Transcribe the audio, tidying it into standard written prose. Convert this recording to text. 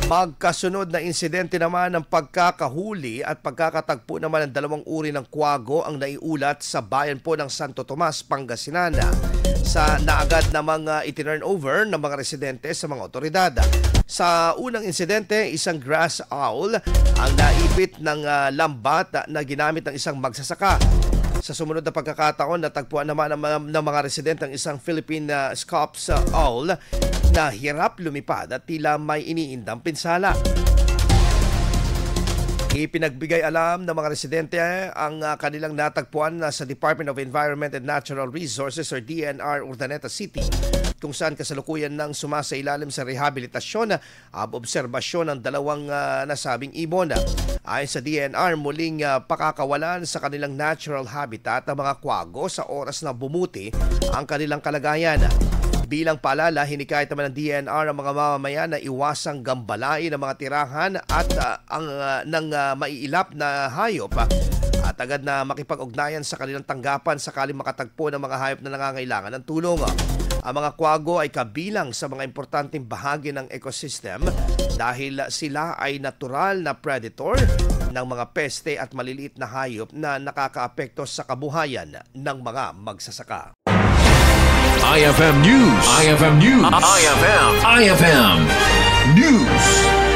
Magkasunod na insidente naman ng pagkakahuli at pagkakatagpo naman ng dalawang uri ng kwago ang naiulat sa bayan po ng Santo Tomas, Pangasinan sa naagad namang itinurn over ng mga residente sa mga otoridad. Sa unang insidente, isang grass owl ang naipit ng lambat na ginamit ng isang magsasaka. Sa sumunod na pagkakataon, natagpuan naman ng mga residente ang isang Philippine Scops owl na hirap lumipad at tila may iniindang pinsala. Ipinagbigay alam ng mga residente ang kanilang natagpuan sa Department of Environment and Natural Resources or DNR Urdaneta City, kung saan kasalukuyan nang sumasailalim sa rehabilitasyon at obserbasyon ng dalawang nasabing ibon. Ayon sa DNR, muling pakakawalan sa kanilang natural habitat ang mga kwago sa oras na bumuti ang kanilang kalagayan. Bilang paalala, hinikayat naman ng DNR ang mga mamamayan na iwasang gambalain ang mga tirahan at maiilap na hayop at agad na makipag-ugnayan sa kanilang tanggapan sakaling makatagpo ng mga hayop na nangangailangan ng tulong. Ang mga kwago ay kabilang sa mga importanteng bahagi ng ecosystem dahil sila ay natural na predator ng mga peste at maliliit na hayop na nakakaapekto sa kabuhayan ng mga magsasaka. IFM News. IFM News. IFM News.